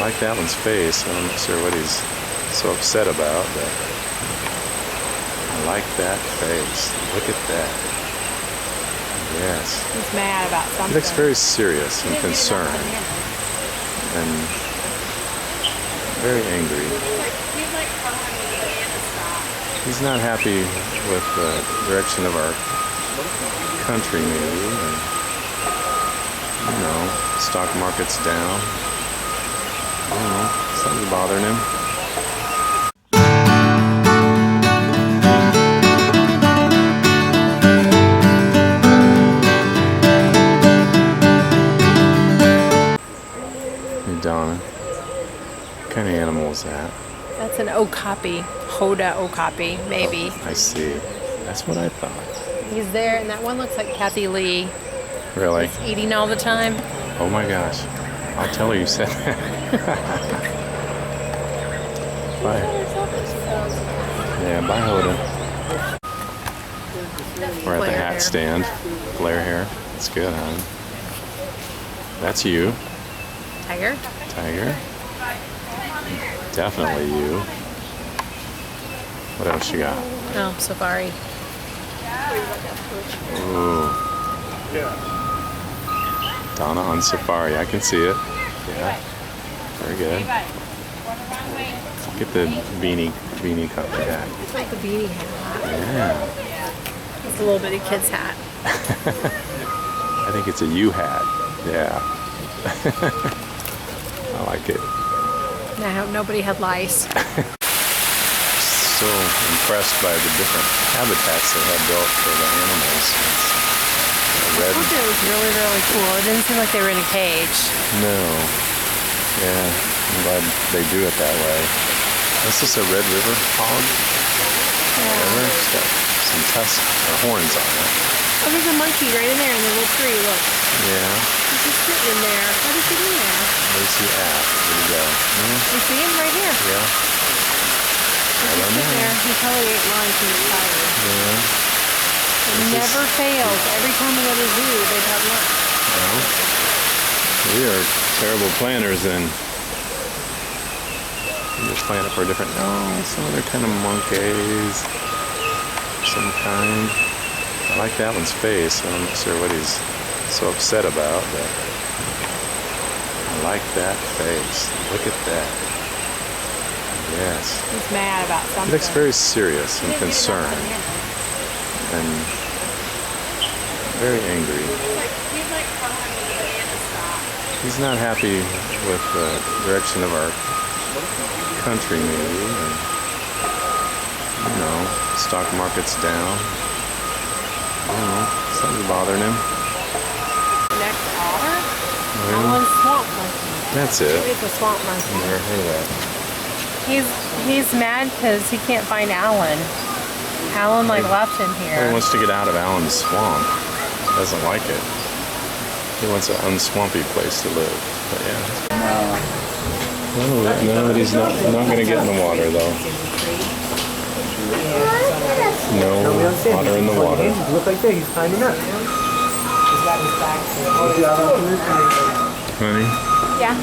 like that one's face. I'm not sure what he's so upset about, but I like that face. Look at that. Yes. He's mad about something. He looks very serious and concerned and very angry. He's like crawling with the banana stop. He's not happy with the direction of our country, maybe. And, you know, stock market's down. I don't know, something's bothering him. Hey Donna, what kind of animal is that? That's an okapi. Hoda okapi, maybe. Oh, I see. That's what I thought. He's there, and that one looks like Kathy Lee. Really? He's eating all the time. Oh my gosh. I'll tell her you said that. Bye. Yeah, bye Hoda. We're at the hat stand. Flare hair. That's good, hon. That's you. Tiger? Tiger. Definitely you. What else you got? Oh, safari. Ooh. Donna on safari. I can see it. Yeah. Very good. Get the beanie cover hat. It's like the beanie hat. Yeah. It's a little bitty kid's hat. I think it's a U hat. Yeah. I like it. I hope nobody had lice. So impressed by the different habitats they have built for the animals. I thought it was really, really cool. It didn't seem like they were in a cage. No. Yeah, I'm glad they do it that way. This is a Red River hog. Yeah. It's got some tusks or horns on it. Oh, there's a monkey right in there in the little tree. Look. Yeah. He's just sitting in there. What is he doing there? Where's he at? Where'd he go? You see him right here? Yeah. I don't know. There. He probably ate lunch and he's tired. Yeah. It never fails. Every time we go to the zoo, they've had lunch. Well, we are terrible planners then. We just plan it for a different, some other kind of monkeys. Some kind. I like that one's face. I'm not sure what he's so upset about, but I like that face. Look at that. Yes. He's mad about something. He looks very serious and concerned and very angry. He's like crawling with the banana stop. He's not happy with the direction of our country, maybe. And, you know, stock market's down. I don't know, something's bothering him. Next otter? Well, Alan's swamp monkey. that's it. It's a swamp monkey. Never heard of that. He's mad because he can't find Alan. Alan left him here. He wants to get out of Alan's swamp. Doesn't like it. He wants an unswampy place to live. But yeah. No, he's not going to get in the water though. No water in the water. Look like that, he's climbing up. Honey? Yeah.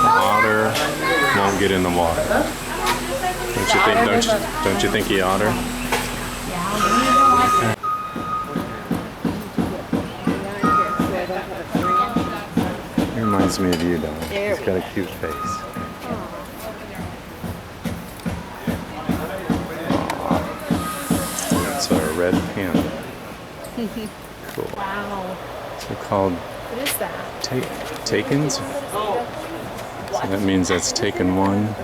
Otter won't get in the water. Don't you think he oughter? He reminds me of you, Don. He's got a cute face. Aww. It's a red panda. Cool. Wow. They're called What is that? takens. So that means that's taken 1,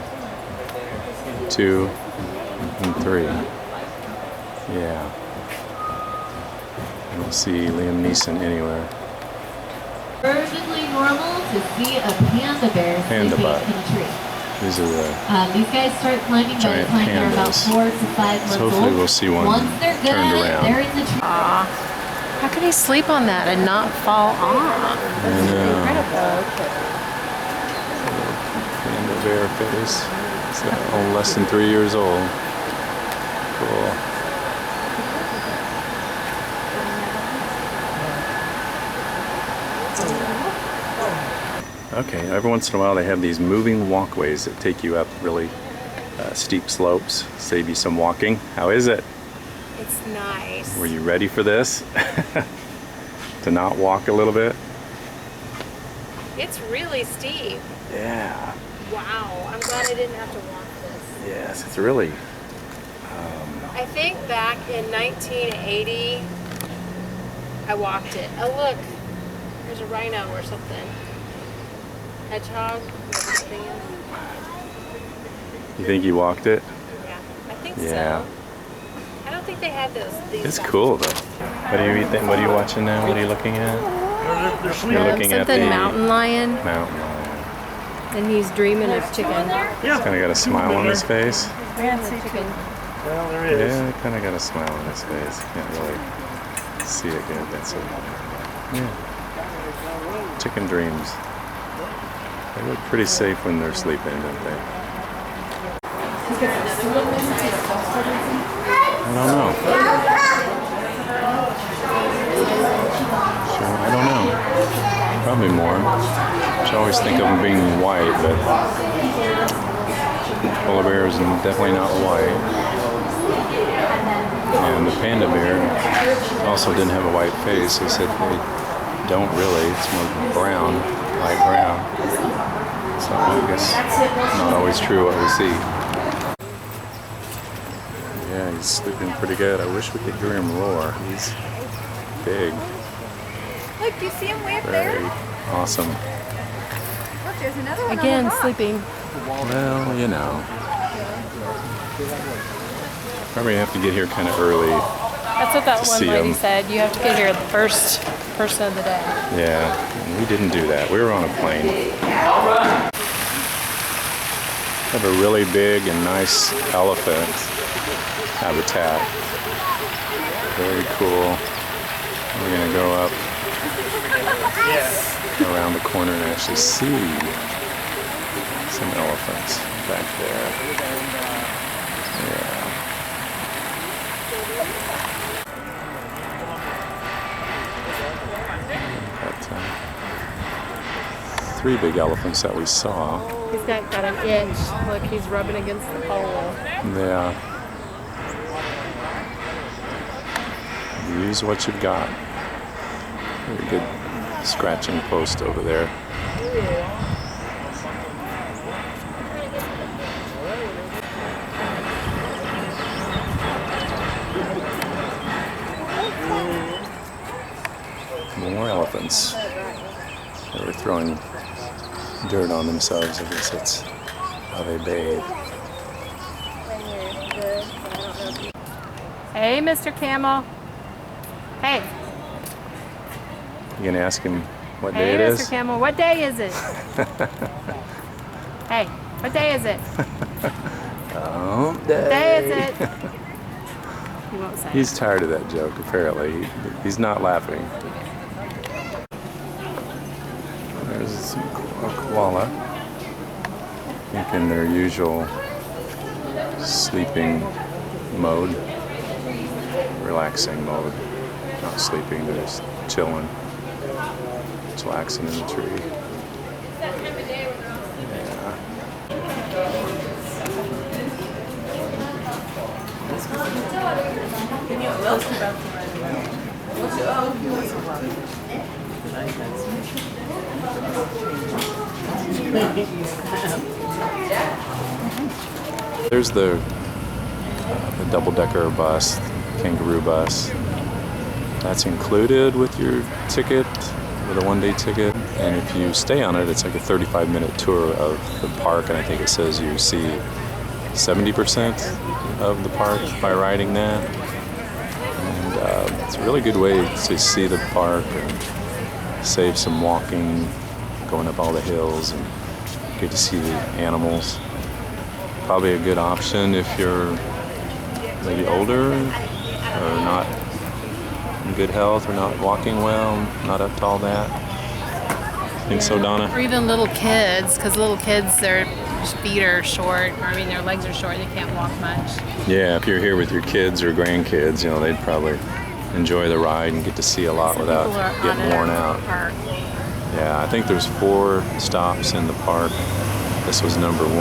2, and 3. Yeah. I don't see Liam Neeson anywhere. Perfectly normal to see a panda bear Panda sleeping butt. in a tree. These are the These guys start climbing by the giant time they're about pandas. 4 to 5 months So hopefully old. we'll see one Once they're good, turned around. they're in the tree. How can he sleep on that and not fall off? That's incredible. Panda bear face. It's less than 3 years old. Cool. Okay, every once in a while they have these moving walkways that take you up really steep slopes, save you some walking. How is it? It's nice. Were you ready for this? To not walk a little bit? It's really steep. Yeah. Wow, I'm glad I didn't have to walk this. Yes, it's really... I think back in 1980, I walked it. Oh look, there's a rhino or something. Hedgehog. You think you walked it? Yeah, I think Yeah. so. I don't think they had these. It's cool though. What are you watching now? What are you looking at? You're looking at the something mountain lion, mountain lion. and he's dreaming of chicken. He's kind of got a smile on his face. Fancy chicken. Well, there it is. Yeah, kind of got a smile on his face. Can't really see it good. That's it. Yeah. Chicken dreams. They look pretty safe when they're sleeping, don't they? I don't know. Sure, I don't know. Probably more. I always think of them being white, but polar bear is definitely not white. And the panda bear also didn't have a white face. He said they don't really. It's more brown, light brown. So I guess not always true what we see. Yeah, he's sleeping pretty good. I wish we could hear him roar. He's big. Look, you see him way up Very awesome. Look, there's another one. Again, sleeping. Well, you know. Probably have to get here kind of early. That's what that To one see lady 'em. said. You have to get here the first person of the day. Yeah, and we didn't do that. We were on a plane. Have a really big and nice elephant habitat. Very cool. We're gonna go up around the corner and actually see some elephants back there. Yeah. But, 3 big elephants that we saw. He's got an itch. Look, he's rubbing against the pole. Yeah. Use what you've got. Very good scratching post over there. More elephants. They're throwing dirt on themselves. I guess that's how they bathe. Hey, Mr. Camel. Hey. You gonna ask him what day Hey, it Mr. is? Camel. What day is it? Hey, what day is it? Hump What day is it? He won't say. He's tired of that joke, apparently. He's not laughing. There's a koala. I think in their usual sleeping mode. Relaxing mode. Not sleeping, they're just chilling. Chillaxing in the tree. Yeah. There's the double-decker bus, kangaroo bus. That's included with your ticket, with a one-day ticket. And if you stay on it, it's like a 35-minute tour of the park. And I think it says you see 70% of the park by riding that. And it's a really good way to see the park and save some walking, going up all the hills, and get to see the animals. Probably a good option if you're maybe older or not in good health or not walking well, not up to all that. Think so, Donna? Or even little kids, because little kids, their feet are short, or I mean their legs are short, they can't walk much. Yeah, if you're here with your kids or grandkids, you know, they'd probably enjoy the ride and get to see a lot Some without people are getting on it worn at out. the park. Yeah, I think there's 4 stops in the park. This was number 1.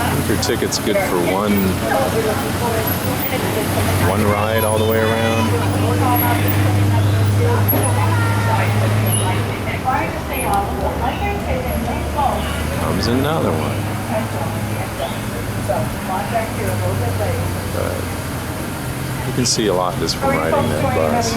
I think your ticket's good for one ride all the way around. Comes another one. But you can see a lot just from riding that bus.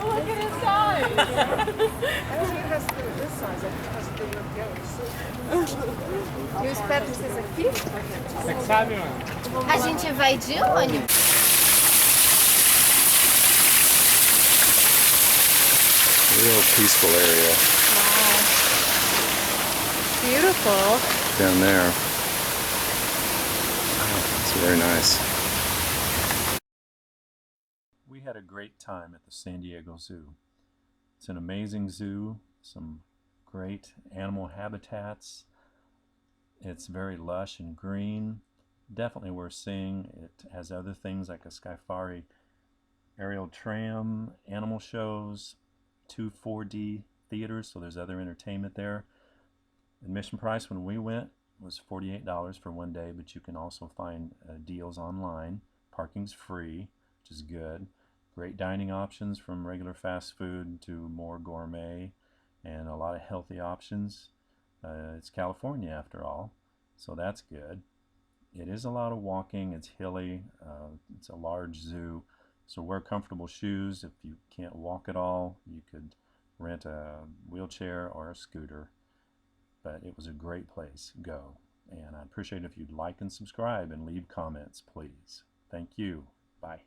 Look at his size. I don't think it has to be this size. It has to be with E o esperto vocês aqui? Você que sabe, mano? A gente vai de ônibus. Real peaceful area. Wow. Beautiful. Down there. Wow, it's very nice. We had a great time at the San Diego Zoo. It's an amazing zoo, some great animal habitats. It's very lush and green. Definitely worth seeing. It has other things like a Skyfari aerial tram, animal shows, 2 4D theaters, so there's other entertainment there. Admission price when we went was $48 for 1 day, but you can also find deals online. Parking's free, which is good. Great dining options from regular fast food to more gourmet, and a lot of healthy options. It's California after all, so that's good. It is a lot of walking, it's hilly, it's a large zoo, so wear comfortable shoes. If you can't walk at all, you could rent a wheelchair or a scooter. But it was a great place. Go. And I appreciate it if you'd like and subscribe and leave comments, please. Thank you. Bye.